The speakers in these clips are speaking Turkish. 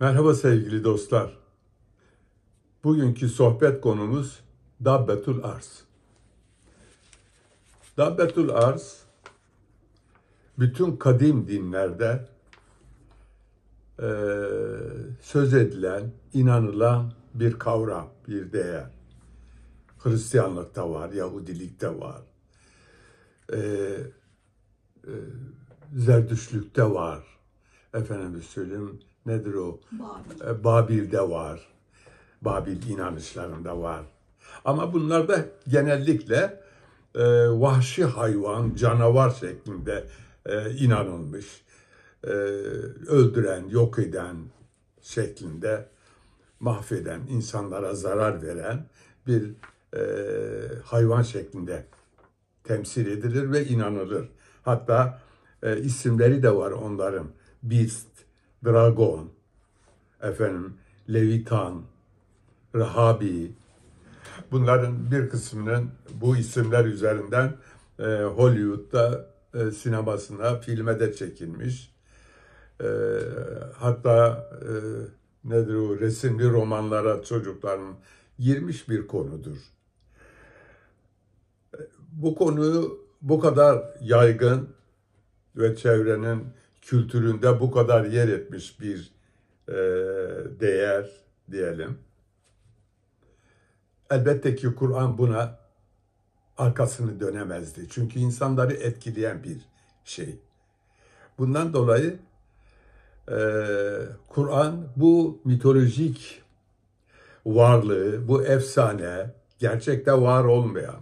Merhaba sevgili dostlar. Bugünkü sohbet konumuz Dabbetul Arz. Dabbetul Arz, bütün kadim dinlerde söz edilen, inanılan bir kavram, bir değer. Hristiyanlıkta var, Yahudilikte var, Zerdüştlükte var. Efendim söyleyeyim, nedir o? Babil'de var. Babil inanışlarında var. Ama bunlarda genellikle vahşi hayvan, canavar şeklinde inanılmış. Öldüren, yok eden şeklinde, mahveden, insanlara zarar veren bir hayvan şeklinde temsil edilir ve inanılır. Hatta isimleri de var onların. Beast, Dragon, Levitan, Rahabi. Bunların bir kısmının bu isimler üzerinden Hollywood'da sinemasına, filme de çekilmiş. Hatta nedir o, resimli romanlara çocukların girmiş bir konudur. Bu konu bu kadar yaygın ve çevrenin kültüründe bu kadar yer etmiş bir değer diyelim. Elbette ki Kur'an buna arkasını dönemezdi. Çünkü insanları etkileyen bir şey. Bundan dolayı Kur'an bu mitolojik varlığı, bu efsane, gerçekte var olmayan,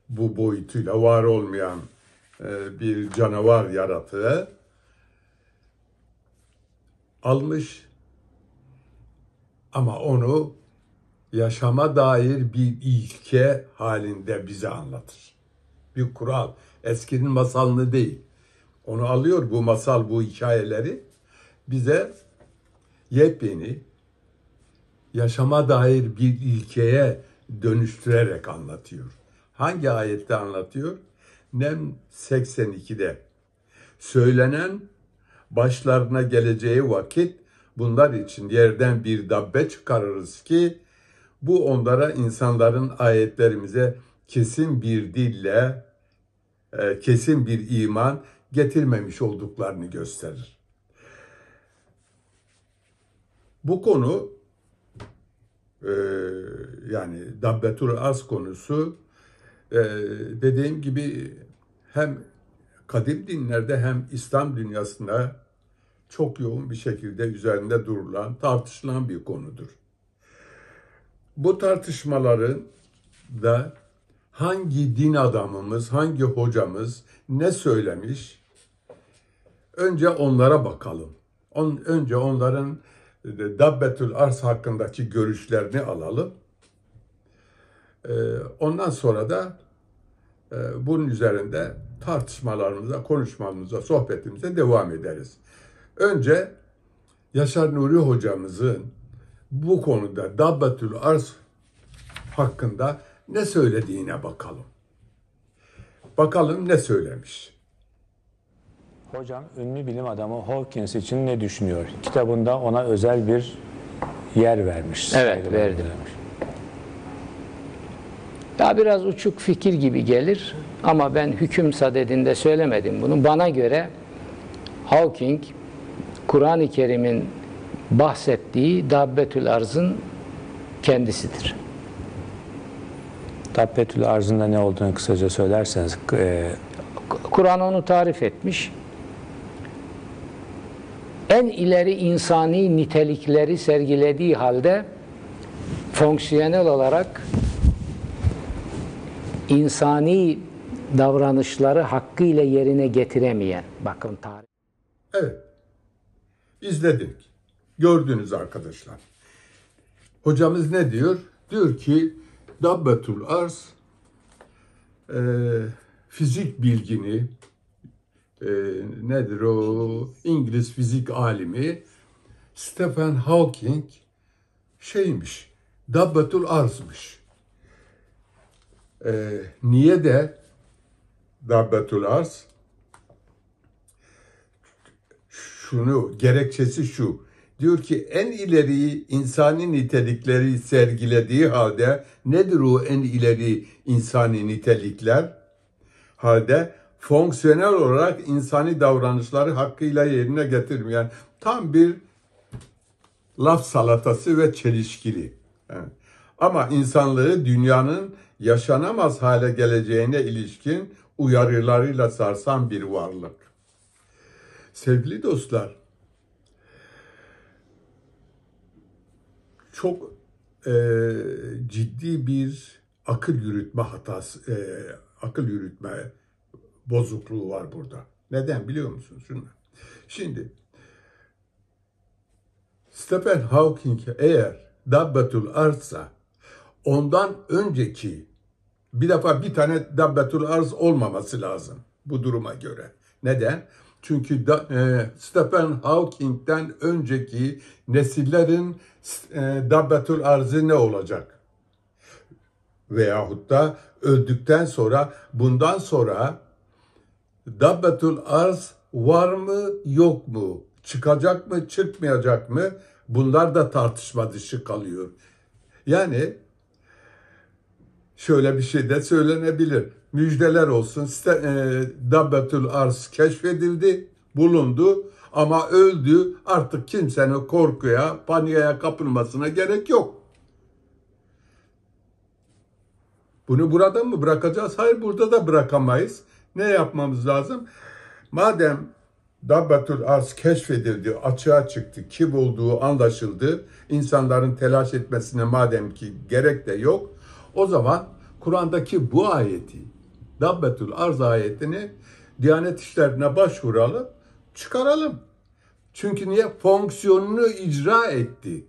bu boyutuyla var olmayan bir canavar yaratığı almış ama onu yaşama dair bir ilke halinde bize anlatır. Bir kural, eskinin masalını değil. Onu alıyor, bu masal, bu hikayeleri bize yepyeni, yaşama dair bir ilkeye dönüştürerek anlatıyor. Hangi ayette anlatıyor? Nem 82'de. Söylenen başlarına geleceği vakit bunlar için yerden bir dabbe çıkarırız ki bu onlara insanların ayetlerimize kesin bir dille, kesin bir iman getirmemiş olduklarını gösterir. Bu konu, yani Dabbetul Arz konusu, dediğim gibi hem kadim dinlerde hem İslam dünyasında çok yoğun bir şekilde üzerinde durulan, tartışılan bir konudur. Bu tartışmaların da hangi din adamımız, hangi hocamız ne söylemiş? Önce onlara bakalım. Önce onların Dabbetul Arz hakkındaki görüşlerini alalım. Ondan sonra da bunun üzerinde tartışmalarımıza, konuşmamıza, sohbetimize devam ederiz. Önce Yaşar Nuri hocamızın bu konuda Dabbetul Arz hakkında ne söylediğine bakalım. Bakalım ne söylemiş. Hocam ünlü bilim adamı Hawkins için ne düşünüyor? Kitabında ona özel bir yer vermiş. Evet, verdim. Ya biraz uçuk fikir gibi gelir ama ben hüküm sadedinde söylemedim bunu. Bana göre Hawking, Kur'an-ı Kerim'in bahsettiği Dabbetül Arz'ın kendisidir. Dabbetül Arz'ın da ne olduğunu kısaca söylerseniz. Kur'an onu tarif etmiş. En ileri insani nitelikleri sergilediği halde fonksiyonel olarak insani davranışları hakkıyla yerine getiremeyen. Bakın tarih. Evet. İzledik. Gördünüz arkadaşlar. Hocamız ne diyor? Diyor ki Dabbetul Arz fizik bilgini, nedir o? İngiliz fizik alimi Stephen Hawking Dabbetul Arz'mış. Niye de Dabbetul Arz? Gerekçesi şu. Diyor ki en ileri insani nitelikleri sergilediği halde nedir o en ileri insani nitelikler? Halde fonksiyonel olarak insani davranışları hakkıyla yerine getirmeyen tam bir laf salatası ve çelişkili. Evet. Ama insanlığı dünyanın yaşanamaz hale geleceğine ilişkin uyarılarıyla sarsan bir varlık. Sevgili dostlar, çok ciddi bir akıl yürütme hatası, akıl yürütme bozukluğu var burada. Neden biliyor musunuz? Şimdi Stephen Hawking eğer Dabbetul Arz'sa ondan önceki bir tane Dabbetul Arz olmaması lazım bu duruma göre. Neden? Çünkü Stephen Hawking'den önceki nesillerin Dabbetul Arz'ı ne olacak? Veyahut da öldükten sonra bundan sonra Dabbetul Arz var mı yok mu? Çıkacak mı çıkmayacak mı? Bunlar da tartışma dışı kalıyor. Yani şöyle bir şey de söylenebilir. Müjdeler olsun. Dabbetul Arz keşfedildi, bulundu ama öldü. Artık kimsenin korkuya, paniğe kapılmasına gerek yok. Bunu burada mı bırakacağız? Hayır, burada da bırakamayız. Ne yapmamız lazım? Madem Dabbetul Arz keşfedildi, açığa çıktı, kim olduğu anlaşıldı, insanların telaş etmesine madem ki gerek de yok, o zaman Kur'an'daki bu ayeti, Dabbetul Arz ayetini Diyanet İşleri'ne başvuralım, çıkaralım. Çünkü niye? Fonksiyonunu icra etti.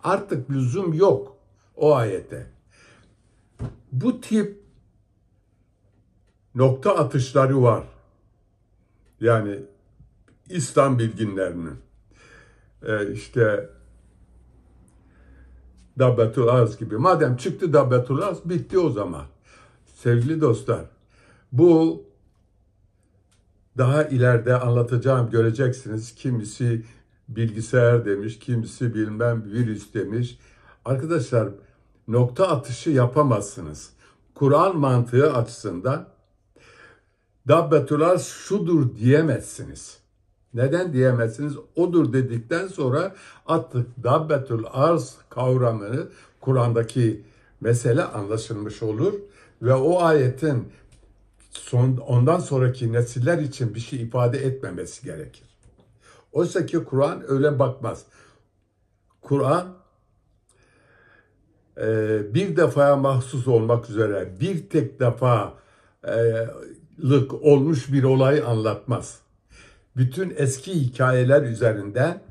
Artık lüzum yok o ayete. Bu tip nokta atışları var. Yani İslam bilginlerinin işte Dabbetul Arz gibi. Madem çıktı Dabbetul Arz, bitti o zaman. Sevgili dostlar, bu daha ileride anlatacağım, göreceksiniz. Kimisi bilgisayar demiş, kimisi bilmem virüs demiş. Arkadaşlar, nokta atışı yapamazsınız. Kur'an mantığı açısından Dabbetul Arz şudur diyemezsiniz. Neden diyemezsiniz? Odur dedikten sonra artık Dabbetul Arz kavramını, Kur'an'daki mesele anlaşılmış olur ve o ayetin ondan sonraki nesiller için bir şey ifade etmemesi gerekir. Oysa ki Kur'an öyle bakmaz. Kur'an bir defaya mahsus olmak üzere bir tek defalık olmuş bir olayı anlatmaz. Bütün eski hikayeler üzerinden,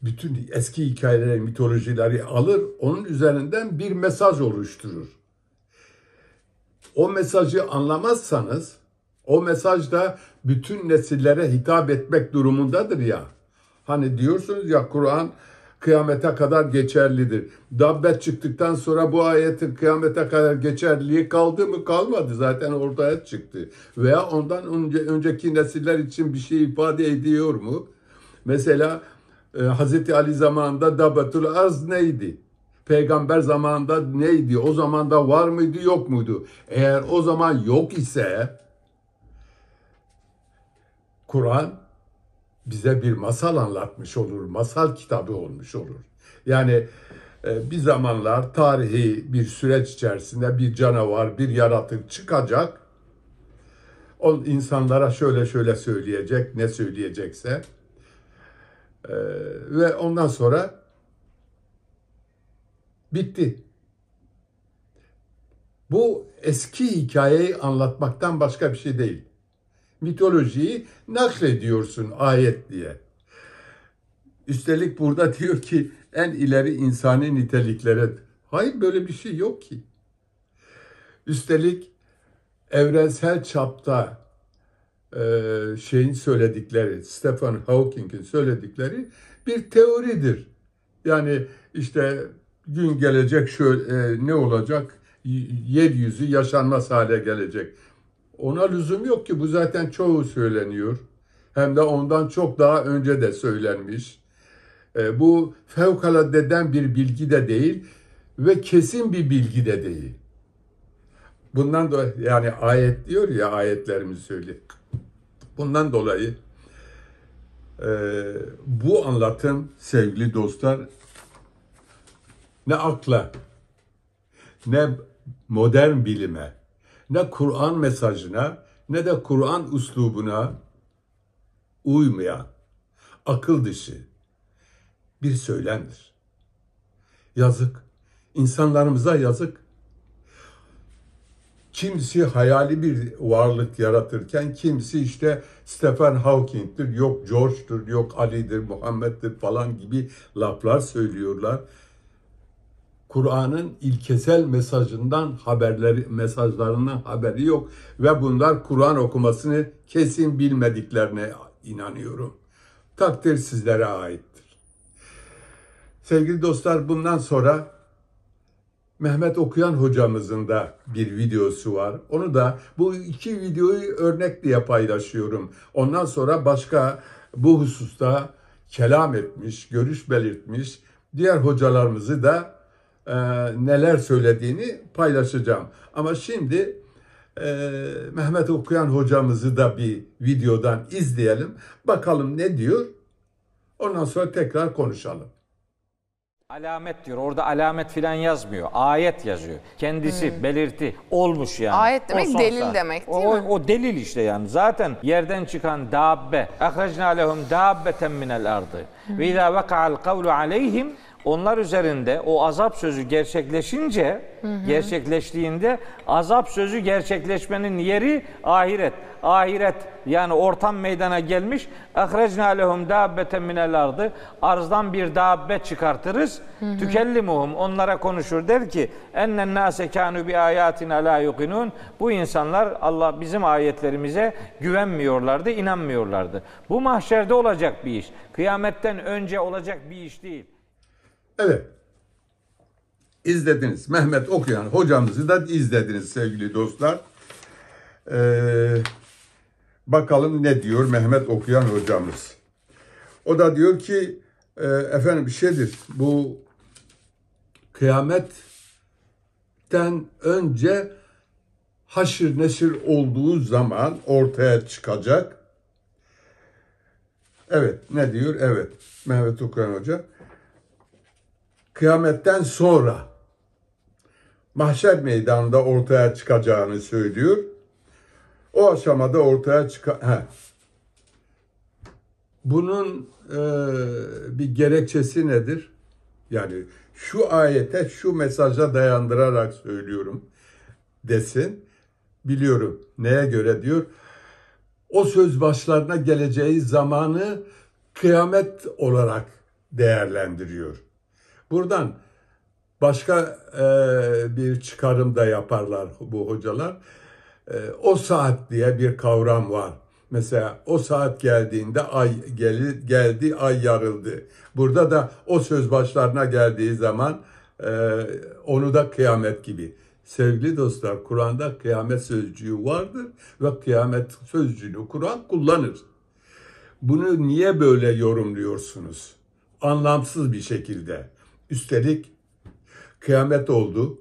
bütün eski hikayeleri, mitolojileri alır, onun üzerinden bir mesaj oluşturur. O mesajı anlamazsanız, o mesaj da bütün nesillere hitap etmek durumundadır ya. Hani diyorsunuz ya, Kur'an kıyamete kadar geçerlidir. Dabbet çıktıktan sonra bu ayetin kıyamete kadar geçerliliği kaldı mı? Kalmadı. Zaten ortaya çıktı. Veya ondan önceki nesiller için bir şey ifade ediyor mu? Mesela Hz. Ali zamanında Dabbetul Arz neydi? Peygamber zamanında neydi? O zaman da var mıydı, yok muydu? Eğer o zaman yok ise Kur'an bize bir masal anlatmış olur, masal kitabı olmuş olur. Yani bir zamanlar tarihi bir süreç içerisinde bir canavar, bir yaratık çıkacak. O insanlara şöyle şöyle söyleyecek, ne söyleyecekse. Ve ondan sonra bitti. Bu eski hikayeyi anlatmaktan başka bir şey değil. Mitolojiyi naklediyorsun ayet diye. Üstelik burada diyor ki en ileri insani niteliklere. Hayır, böyle bir şey yok ki. Üstelik evrensel çapta şeyin söyledikleri, Stephen Hawking'in söyledikleri bir teoridir. Yani işte gün gelecek şöyle ne olacak? Yeryüzü yaşanmaz hale gelecek. Ona lüzum yok ki, bu zaten çoğu söyleniyor. Hem de ondan çok daha önce de söylenmiş. Bu fevkaladeden bir bilgi de değil ve kesin bir bilgi de değil. Bundan dolayı yani ayet diyor ya, ayetlerimizi söylüyor. Bundan dolayı bu anlatım sevgili dostlar ne akla, ne modern bilime, ne Kur'an mesajına, ne de Kur'an üslubuna uymayan, akıl dışı bir söylemdir. Yazık. İnsanlarımıza yazık. Kimisi hayali bir varlık yaratırken kimisi işte Stephen Hawking'tir, yok George'dur, yok Ali'dir, Muhammed'dir falan gibi laflar söylüyorlar. Kur'an'ın ilkesel mesajlarından haberi yok ve bunlar Kur'an okumasını kesin bilmediklerine inanıyorum. Takdir sizlere aittir. Sevgili dostlar, bundan sonra Mehmet Okuyan hocamızın da bir videosu var. Onu da bu iki videoyu örnek diye paylaşıyorum. Ondan sonra başka bu hususta kelam etmiş, görüş belirtmiş diğer hocalarımızı da neler söylediğini paylaşacağım. Ama şimdi Mehmet Okuyan hocamızı da bir videodan izleyelim. Bakalım ne diyor. Ondan sonra tekrar konuşalım. Alamet diyor. Orada alamet filan yazmıyor. Ayet yazıyor. Kendisi belirti olmuş yani. Ayet demek O son delil saat. demek değil mi? O delil işte yani. Zaten yerden çıkan dabbe. Ahracna lehum dabbeten minel ardı. Ve izâ vaka'al kavlu aleyhim. Onlar üzerinde o azap sözü gerçekleştiğinde azap sözü gerçekleşmenin yeri ahiret. Ahiret yani ortam meydana gelmiş. Ahrecna lehum dabbeten minel ardı. Arzdan bir dabbe çıkartırız. Tükellimuhum, onlara konuşur, der ki ennen nase kanu bi ayatina la yuqinun. Bu insanlar Allah bizim ayetlerimize güvenmiyorlardı, inanmıyorlardı. Bu mahşerde olacak bir iş. Kıyametten önce olacak bir iş değil. Evet. İzlediniz. Mehmet Okuyan hocamızı da izlediniz sevgili dostlar. Bakalım ne diyor Mehmet Okuyan hocamız. O da diyor ki efendim bir şeydir. Bu kıyametten önce haşir neşir olduğu zaman ortaya çıkacak. Evet, ne diyor? Evet, Mehmet Okuyan hoca. Kıyametten sonra mahşer meydanında ortaya çıkacağını söylüyor. O aşamada ortaya bunun bir gerekçesi nedir? Yani şu ayete, şu mesaja dayandırarak söylüyorum desin. Biliyorum neye göre diyor. O söz başlarına geleceği zamanı kıyamet olarak değerlendiriyor. Buradan başka bir çıkarım da yaparlar bu hocalar. O saat diye bir kavram var. Mesela o saat geldiğinde ay geldi, ay yarıldı. Burada da o söz başlarına geldiği zaman onu da kıyamet gibi. Sevgili dostlar, Kur'an'da kıyamet sözcüğü vardır ve kıyamet sözcüğünü Kur'an kullanır. Bunu niye böyle yorumluyorsunuz? Anlamsız bir şekilde. Üstelik kıyamet oldu.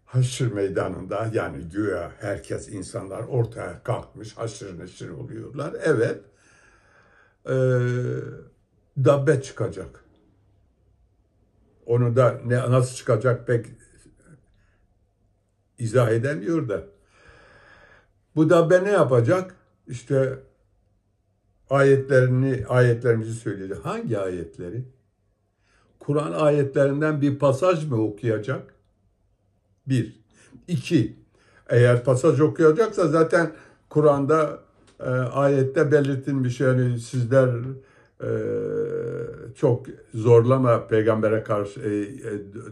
Haşr meydanında yani güya herkes insanlar ortaya kalkmış haşır neşir oluyorlar. Evet. Dabbe çıkacak. Onu da nasıl çıkacak pek izah edemiyor da. Bu dabbe ne yapacak? İşte ayetlerimizi söyleyecek. Hangi ayetleri? Kur'an ayetlerinden bir pasaj mı okuyacak? 1. 2. Eğer pasaj okuyacaksa zaten Kur'an'da ayette belirtilmiş, yani sizler çok zorlama, peygambere karşı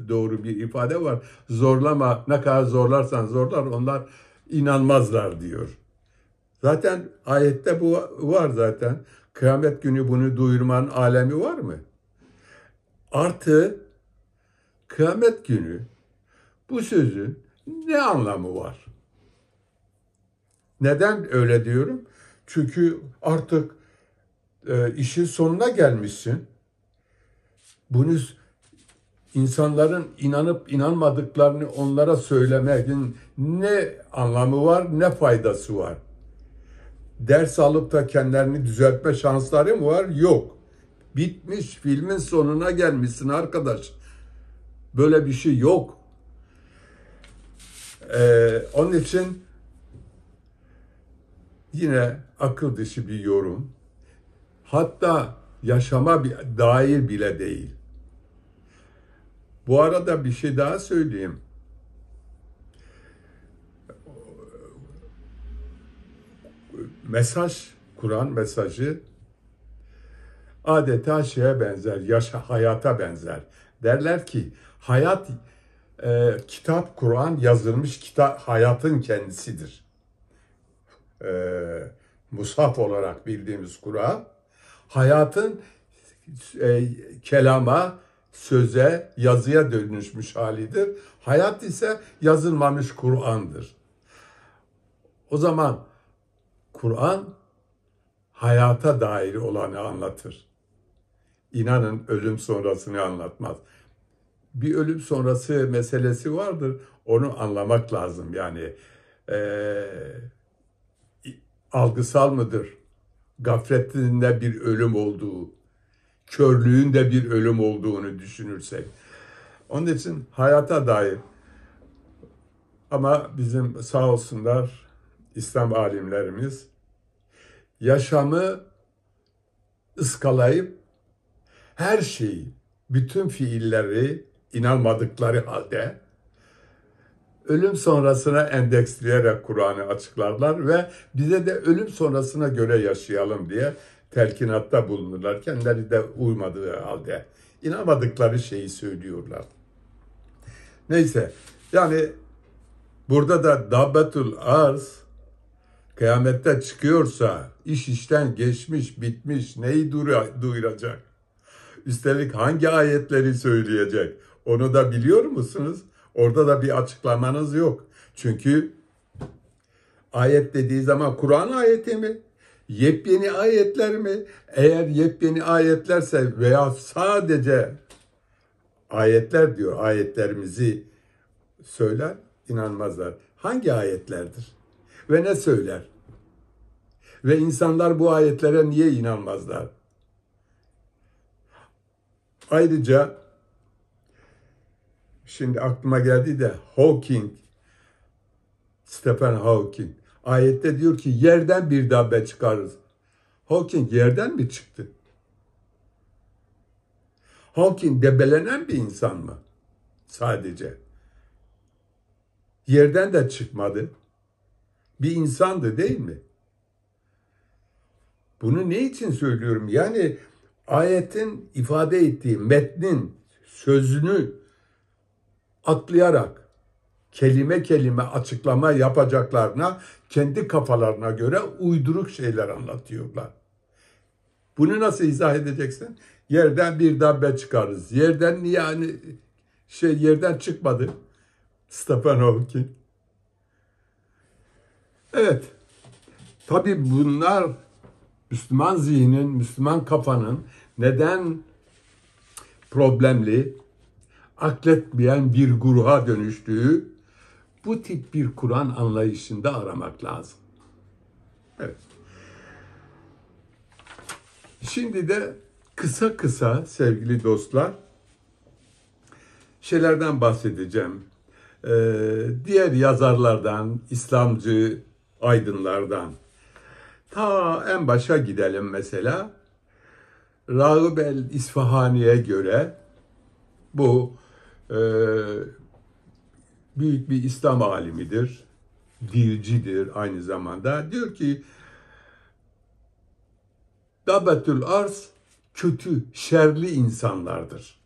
doğru bir ifade var. Zorlama, ne kadar zorlarsan zorlar onlar inanmazlar diyor. Zaten ayette bu var zaten. Kıyamet günü bunu duyurmanın alemi var mı? Artı kıyamet günü bu sözün ne anlamı var? Neden öyle diyorum? Çünkü artık işin sonuna gelmişsin. Bunu insanların inanıp inanmadıklarını onlara söylemenin ne anlamı var, ne faydası var? Ders alıp da kendilerini düzeltme şansları mı var? Yok. Bitmiş, filmin sonuna gelmişsin arkadaş. Böyle bir şey yok. Onun için yine akıl dışı bir yorum. Hatta yaşama dair bile değil. Bu arada bir şey daha söyleyeyim. Mesaj, Kur'an mesajı adeta şeye benzer, hayata benzer. Derler ki hayat, kitap, Kur'an yazılmış kitap, hayatın kendisidir. Mushaf olarak bildiğimiz Kur'an, hayatın kelama, söze, yazıya dönüşmüş halidir. Hayat ise yazılmamış Kur'an'dır. O zaman Kur'an hayata dair olanı anlatır. İnanın ölüm sonrasını anlatmaz. Bir ölüm sonrası meselesi vardır. Onu anlamak lazım. Yani algısal mıdır? Gafletinde bir ölüm olduğu, körlüğün de bir ölüm olduğunu düşünürsek. Onun için hayata dair. Ama bizim sağ olsunlar İslam alimlerimiz yaşamı ıskalayıp her şeyi, bütün fiilleri inanmadıkları halde ölüm sonrasına endeksleyerek Kur'an'ı açıklarlar ve bize de ölüm sonrasına göre yaşayalım diye telkinatta bulunurlar. Kendileri de uymadığı halde inanmadıkları şeyi söylüyorlar. Neyse, yani burada da Dabbetul Arz kıyamette çıkıyorsa iş işten geçmiş, bitmiş, neyi duyuracak? Üstelik hangi ayetleri söyleyecek? Onu da biliyor musunuz? Orada da bir açıklamanız yok. Çünkü ayet dediği zaman Kur'an ayeti mi? Yepyeni ayetler mi? Eğer yepyeni ayetlerse veya sadece ayetler diyor, ayetlerimizi söyler, inanmazlar. Hangi ayetlerdir? Ve ne söyler? Ve insanlar bu ayetlere niye inanmazlar? Ayrıca şimdi aklıma geldi de Stephen Hawking ayette diyor ki yerden bir dabbe çıkarırız. Hawking yerden mi çıktı? Hawking debelenen bir insan mı? Sadece. Yerden de çıkmadı. Bir insandı değil mi? Bunu ne için söylüyorum? Yani ayetin ifade ettiği metnin sözünü atlayarak kelime kelime açıklama yapacaklarına kendi kafalarına göre uyduruk şeyler anlatıyorlar. Bunu nasıl izah edeceksin? Yerden bir dabbe çıkarırız. Yerden yani yerden çıkmadı. Stephen Hawking. Evet. Tabii bunlar Müslüman zihnin, Müslüman kafanın neden problemli, akletmeyen bir gruha dönüştüğü bu tip bir Kur'an anlayışında aramak lazım. Evet. Şimdi de kısa kısa sevgili dostlar şeylerden bahsedeceğim. Diğer yazarlardan, İslamcı aydınlardan. Ta en başa gidelim mesela. Rağib el-İsfahani'ye göre bu büyük bir İslam alimidir, dilcidir aynı zamanda. Diyor ki Dabbetul Arz kötü, şerli insanlardır.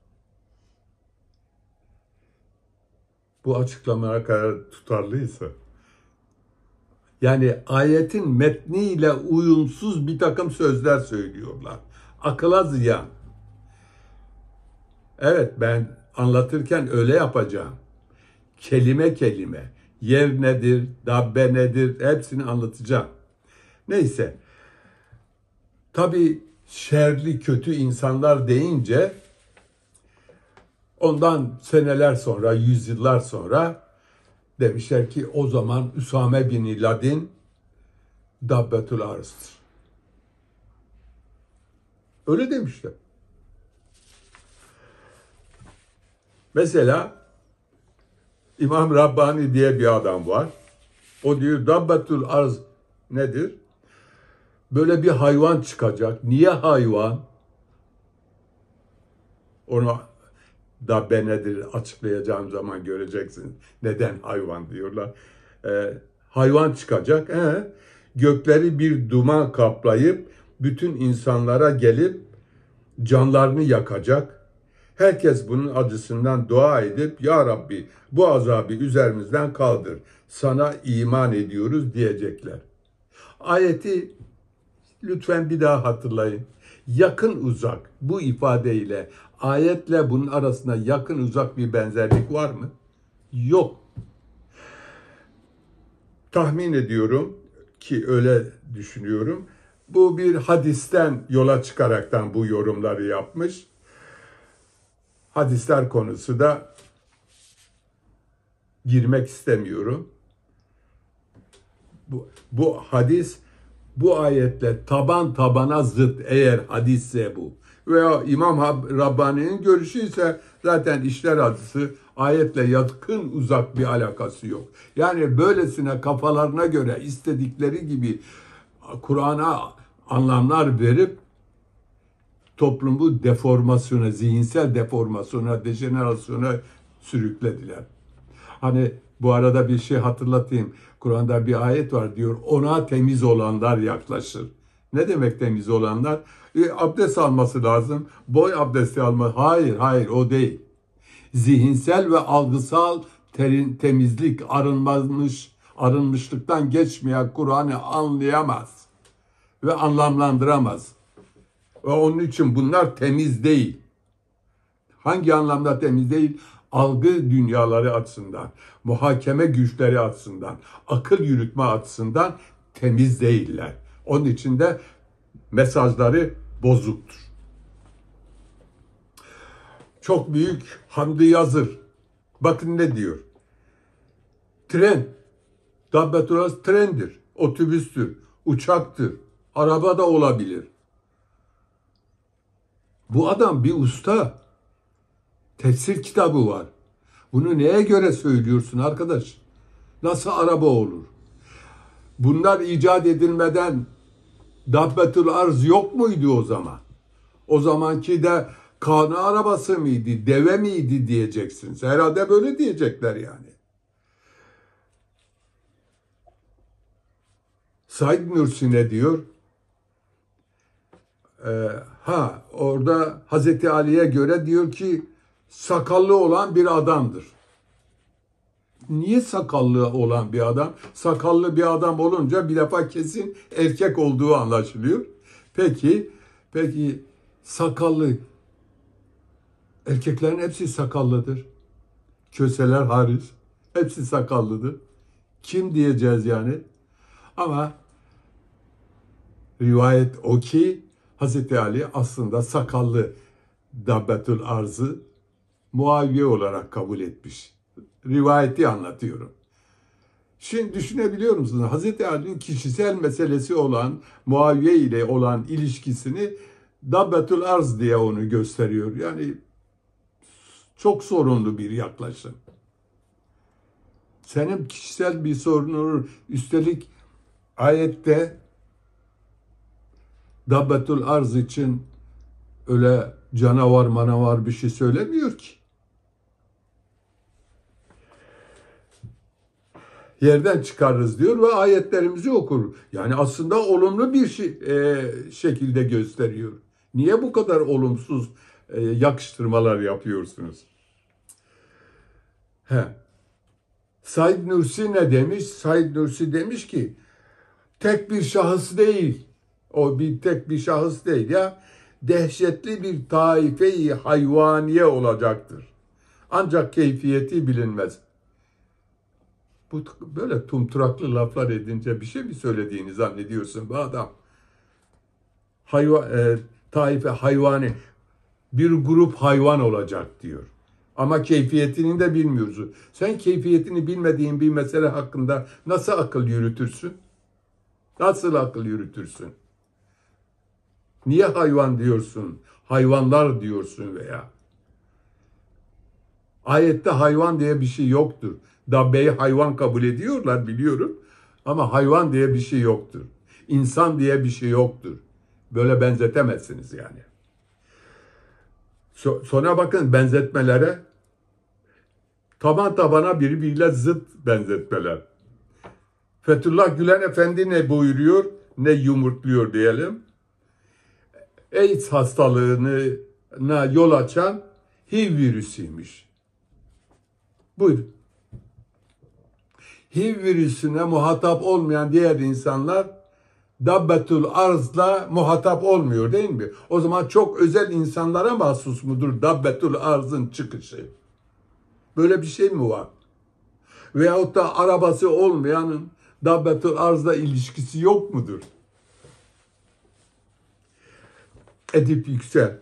Bu açıklamalara kadar tutarlıysa. Yani ayetin metniyle uyumsuz bir takım sözler söylüyorlar. Akıla ziyan. Evet ben anlatırken öyle yapacağım. Kelime kelime. Yer nedir, dabbe nedir hepsini anlatacağım. Neyse. Tabii şerli kötü insanlar deyince Ondan seneler sonra, yüzyıllar sonra demişler ki o zaman Üsame bin Laden Dabbetul Arz'dır. Öyle demişler. Mesela İmam Rabbani diye bir adam var. O diyor Dabbetul Arz nedir? Böyle bir hayvan çıkacak. Niye hayvan? Onu dabbe nedir açıklayacağım zaman göreceksiniz. Neden hayvan diyorlar. Hayvan çıkacak. Gökleri bir duman kaplayıp bütün insanlara gelip canlarını yakacak. Herkes bunun acısından dua edip Ya Rabbi bu azabı üzerimizden kaldır. Sana iman ediyoruz diyecekler. Ayeti lütfen bir daha hatırlayın. Yakın uzak bu ifadeyle ayetle bunun arasında yakın uzak bir benzerlik var mı? Yok. Tahmin ediyorum ki öyle düşünüyorum. Bu bir hadisten yola çıkaraktan bu yorumları yapmış. Hadisler konusu da girmek istemiyorum. Bu hadis bu ayetle taban tabana zıt eğer hadisse bu. Veya İmam Rabbani'nin görüşü ise zaten işler acısı ayetle yakın uzak bir alakası yok. Yani böylesine kafalarına göre istedikleri gibi Kur'an'a anlamlar verip toplumu deformasyona, zihinsel deformasyona, dejenerasyona sürüklediler. Hani bu arada bir şey hatırlatayım. Kur'an'da bir ayet var diyor. Ona temiz olanlar yaklaşır. Ne demek temiz olanlar? Abdest alması lazım. Boy abdesti alma. Hayır o değil. Zihinsel ve algısal temizlik arınmışlıktan geçmeyen Kur'an'ı anlayamaz ve anlamlandıramaz. Ve onun için bunlar temiz değil. Hangi anlamda temiz değil? Algı dünyaları açısından, muhakeme güçleri açısından, akıl yürütme açısından temiz değiller. Onun için de mesajları bozuktur. Çok büyük Hamdi Yazır. Bakın ne diyor. Tren. Dabbetul Arz trendir, otobüstür, uçaktır, araba da olabilir. Bu adam bir usta. Tefsir kitabı var. Bunu neye göre söylüyorsun arkadaş? Nasıl araba olur? Bunlar icat edilmeden Dabbetul Arz yok muydu o zaman? O zamanki de kanı arabası mıydı, deve miydi diyeceksiniz. Herhalde böyle diyecekler yani. Said Nursi ne diyor? Orada Hazreti Ali'ye göre diyor ki sakallı olan bir adamdır. Niye sakallı olan bir adam? Sakallı bir adam olunca bir defa kesin erkek olduğu anlaşılıyor. Peki sakallı erkeklerin hepsi sakallıdır. Köseler hariç hepsi sakallıdır. Kim diyeceğiz yani? Ama rivayet o ki Hazreti Ali aslında sakallı Dabbetul Arz'ı Muaviye olarak kabul etmiş. Rivayeti anlatıyorum. Şimdi düşünebiliyor musunuz? Hazreti Ali'nin kişisel meselesi olan Muaviye ile olan ilişkisini Dabbetul Arz diye onu gösteriyor. Yani çok sorunlu bir yaklaşım. Senin kişisel bir sorunun üstelik ayette Dabbetul Arz için öyle canavar manavar bir şey söylemiyor ki. Yerden çıkarırız diyor ve ayetlerimizi okur. Yani aslında olumlu bir şekilde gösteriyor. Niye bu kadar olumsuz yakıştırmalar yapıyorsunuz? Said Nursi ne demiş? Said Nursi demiş ki tek bir şahıs değil. O tek bir şahıs değil ya. Dehşetli bir taife-i hayvaniye olacaktır. Ancak keyfiyeti bilinmez. Bu böyle tumturaklı laflar edince bir şey mi söylediğini zannediyorsun bu adam? Taife hayvani, bir grup hayvan olacak diyor. Ama keyfiyetini de bilmiyorsun. Sen keyfiyetini bilmediğin bir mesele hakkında nasıl akıl yürütürsün? Nasıl akıl yürütürsün? Niye hayvan diyorsun? Hayvanlar diyorsun veya. Ayette hayvan diye bir şey yoktur. Dabbeyi hayvan kabul ediyorlar biliyorum. Ama hayvan diye bir şey yoktur. İnsan diye bir şey yoktur. Böyle benzetemezsiniz yani. Sonra bakın benzetmelere. Taban tabana birbiriyle zıt benzetmeler. Fethullah Gülen Efendi ne buyuruyor, ne yumurtluyor diyelim. AIDS hastalığına yol açan HIV virüsüymüş. Buyur. HIV virüsüne muhatap olmayan diğer insanlar Dabbetul Arz'la muhatap olmuyor değil mi? O zaman çok özel insanlara mahsus mudur Dabbetul Arz'ın çıkışı? Böyle bir şey mi var? Veyahut da arabası olmayanın Dabbetul Arz'la ilişkisi yok mudur? Edip Yüksel.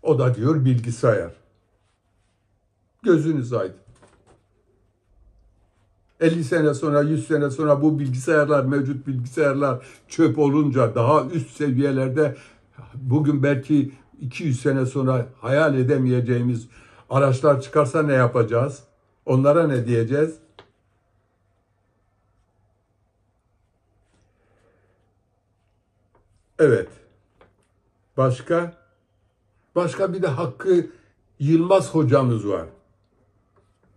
O da diyor bilgisayar. Gözünüz aydın. 50 sene sonra, 100 sene sonra bu bilgisayarlar, mevcut bilgisayarlar çöp olunca daha üst seviyelerde bugün belki 200 sene sonra hayal edemeyeceğimiz araçlar çıkarsa ne yapacağız? Onlara ne diyeceğiz? Evet. Başka bir de Hakkı Yılmaz hocamız var.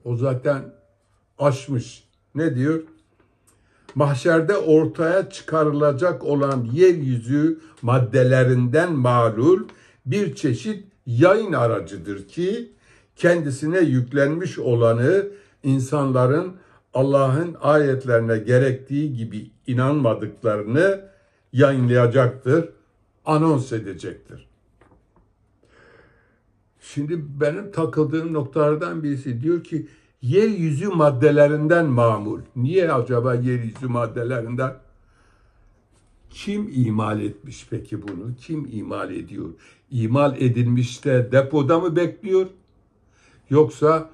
O zaten aşmış. Ne diyor? Mahşerde ortaya çıkarılacak olan yeryüzü maddelerinden malul bir çeşit yayın aracıdır ki kendisine yüklenmiş olanı insanların Allah'ın ayetlerine gerektiği gibi inanmadıklarını yayınlayacaktır, anons edecektir. Şimdi benim takıldığım noktalardan birisi diyor ki yeryüzü maddelerinden mamul. Niye acaba yeryüzü maddelerinden? Kim imal etmiş peki bunu? Kim imal ediyor? İmal edilmiş de depoda mı bekliyor? Yoksa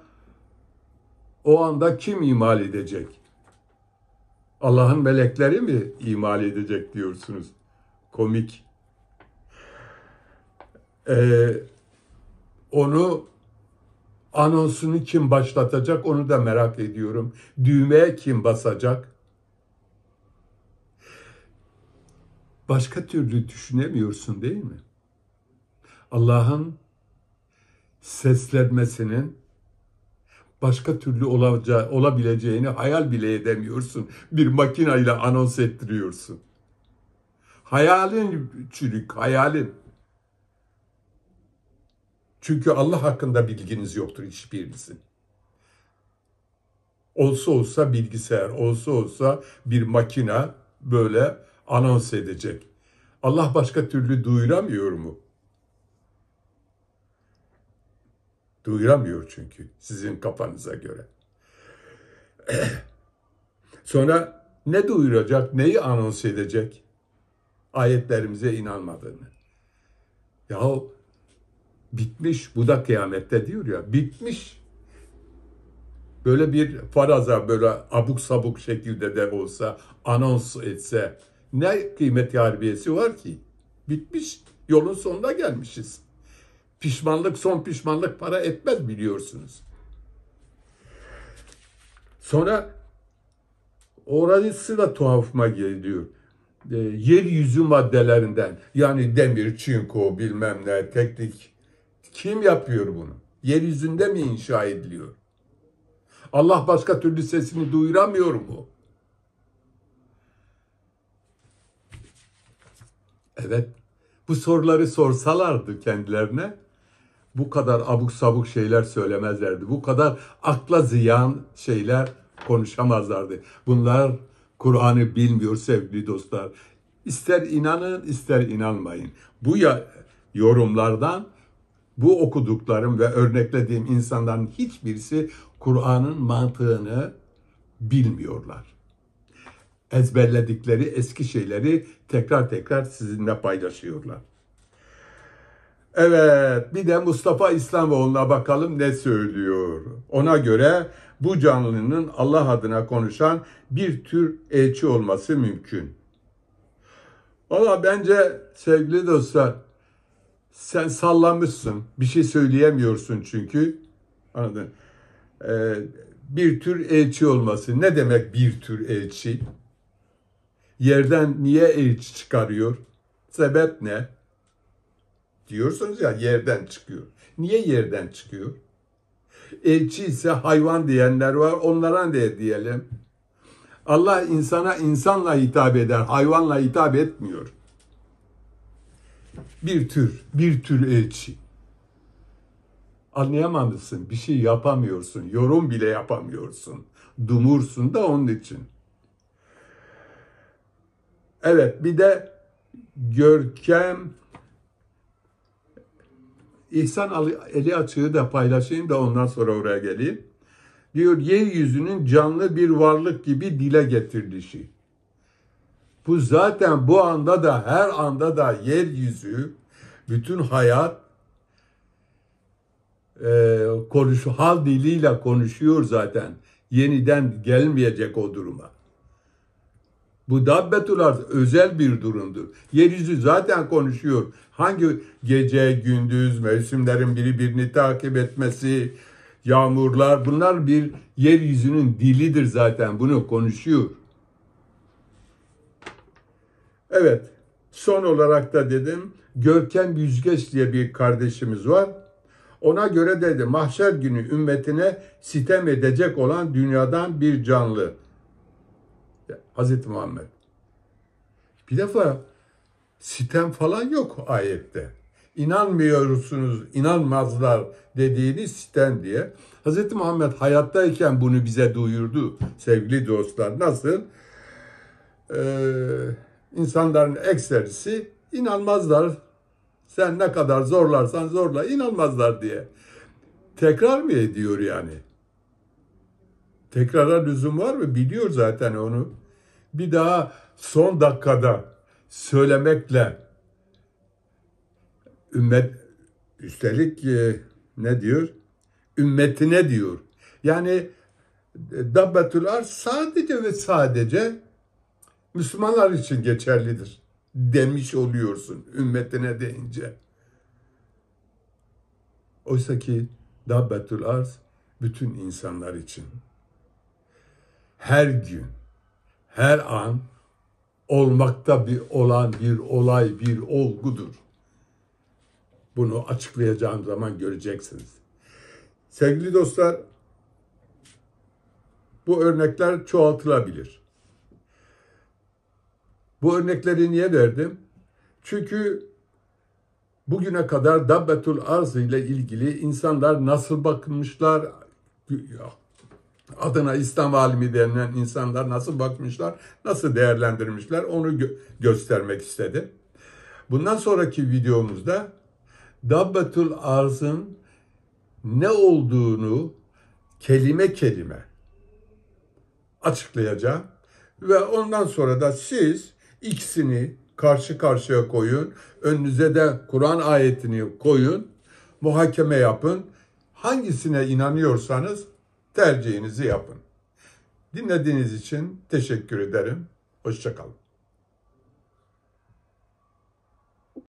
o anda kim imal edecek? Allah'ın melekleri mi imal edecek diyorsunuz? Komik. Onu anonsunu kim başlatacak onu da merak ediyorum. Düğmeye kim basacak? Başka türlü düşünemiyorsun değil mi? Allah'ın seslenmesinin başka türlü olabileceğini hayal bile edemiyorsun. Bir makinayla anons ettiriyorsun. Hayalin çürük, hayalin. Çünkü Allah hakkında bilginiz yoktur hiçbirinizin. Olsa bilgisayar, olsa bir makina böyle anons edecek. Allah başka türlü duyuramıyor mu? Duyuramıyor çünkü sizin kafanıza göre. Sonra ne duyuracak, neyi anons edecek? Ayetlerimize inanmadığını. Yahu bitmiş, bu da kıyamette diyor ya, bitmiş. Böyle bir faraza, böyle abuk sabuk şekilde de olsa anons etse ne kıymet harbiyesi var ki? Bitmiş, yolun sonuna gelmişiz. Pişmanlık, son pişmanlık para etmez biliyorsunuz. Sonra orası da tuhafıma geliyor. Yeryüzü maddelerinden, yani demir, çinko, bilmem ne, teknik. Kim yapıyor bunu? Yeryüzünde mi inşa ediliyor? Allah başka türlü sesini duyuramıyor mu? Evet. Bu soruları sorsalardı kendilerine bu kadar abuk sabuk şeyler söylemezlerdi. Bu kadar akla ziyan şeyler konuşamazlardı. Bunlar Kur'an'ı bilmiyor sevgili dostlar. İster inanın ister inanmayın. Bu yorumlardan bu okuduklarım ve örneklediğim insanların hiçbirisi Kur'an'ın mantığını bilmiyorlar. Ezberledikleri eski şeyleri tekrar sizinle paylaşıyorlar. Evet, bir de Mustafa İslamoğlu'na bakalım ne söylüyor. Ona göre bu canlının Allah adına konuşan bir tür elçi olması mümkün. Valla bence sevgili dostlar, sen sallamışsın. Bir şey söyleyemiyorsun çünkü. Anladın? Bir tür elçi olması. Ne demek bir tür elçi? Yerden niye elçi çıkarıyor? Sebep ne? Diyorsunuz ya yerden çıkıyor. Niye yerden çıkıyor? Elçi ise hayvan diyenler var. Onlara ne diyelim? Allah insana insanla hitap eder. Hayvanla hitap etmiyor. Bir tür elçi. Anlayamamışsın. Bir şey yapamıyorsun. Yorum bile yapamıyorsun. Dumursun da onun için. Evet, bir de Görkem İhsan Eli Açığı da paylaşayım da ondan sonra oraya geleyim. Diyor, yeryüzünün canlı bir varlık gibi dile getirilişi. Bu zaten bu anda da her anda da yeryüzü, bütün hayat hal diliyle konuşuyor zaten. Yeniden gelmeyecek o duruma. Bu Dabbetül Arz özel bir durumdur. Yeryüzü zaten konuşuyor. Hangi gece, gündüz, mevsimlerin birbirini takip etmesi, yağmurlar, bunlar bir yeryüzünün dilidir zaten. Bunu konuşuyor. Evet, son olarak da dedim, Görkem Yüzgeç diye bir kardeşimiz var. Ona göre dedi, mahşer günü ümmetine sitem edecek olan dünyadan bir canlı. Hazreti Muhammed. Bir defa sitem falan yok ayette. İnanmıyorsunuz, inanmazlar dediğini sitem diye. Hazreti Muhammed hayattayken bunu bize duyurdu sevgili dostlar. Nasıl? İnsanların ekserisi inanmazlar. Sen ne kadar zorlarsan zorla inanmazlar diye. Tekrar mı ediyor yani? Tekrara lüzum var mı? Biliyor zaten onu. Bir daha son dakikada söylemekle ümmet, üstelik ne diyor? Ümmetine diyor. Yani Dabbetül Arz sadece ve sadece Müslümanlar için geçerlidir demiş oluyorsun ümmetine deyince. Oysa ki Dabbetül Arz bütün insanlar için. Her gün, her an olmakta olan bir olay, bir olgudur. Bunu açıklayacağım zaman göreceksiniz. Sevgili dostlar, bu örnekler çoğaltılabilir. Bu örnekleri niye verdim? Çünkü bugüne kadar Dabbetül Arz ile ilgili insanlar nasıl bakmışlar, adına İslam alimi denilen insanlar nasıl bakmışlar, nasıl değerlendirmişler onu göstermek istedim. Bundan sonraki videomuzda Dabbetül Arz'ın ne olduğunu kelime kelime açıklayacağım. Ve ondan sonra da siz ikisini karşı karşıya koyun. Önünüze de Kur'an ayetini koyun. Muhakeme yapın. Hangisine inanıyorsanız tercihinizi yapın. Dinlediğiniz için teşekkür ederim. Hoşça kalın.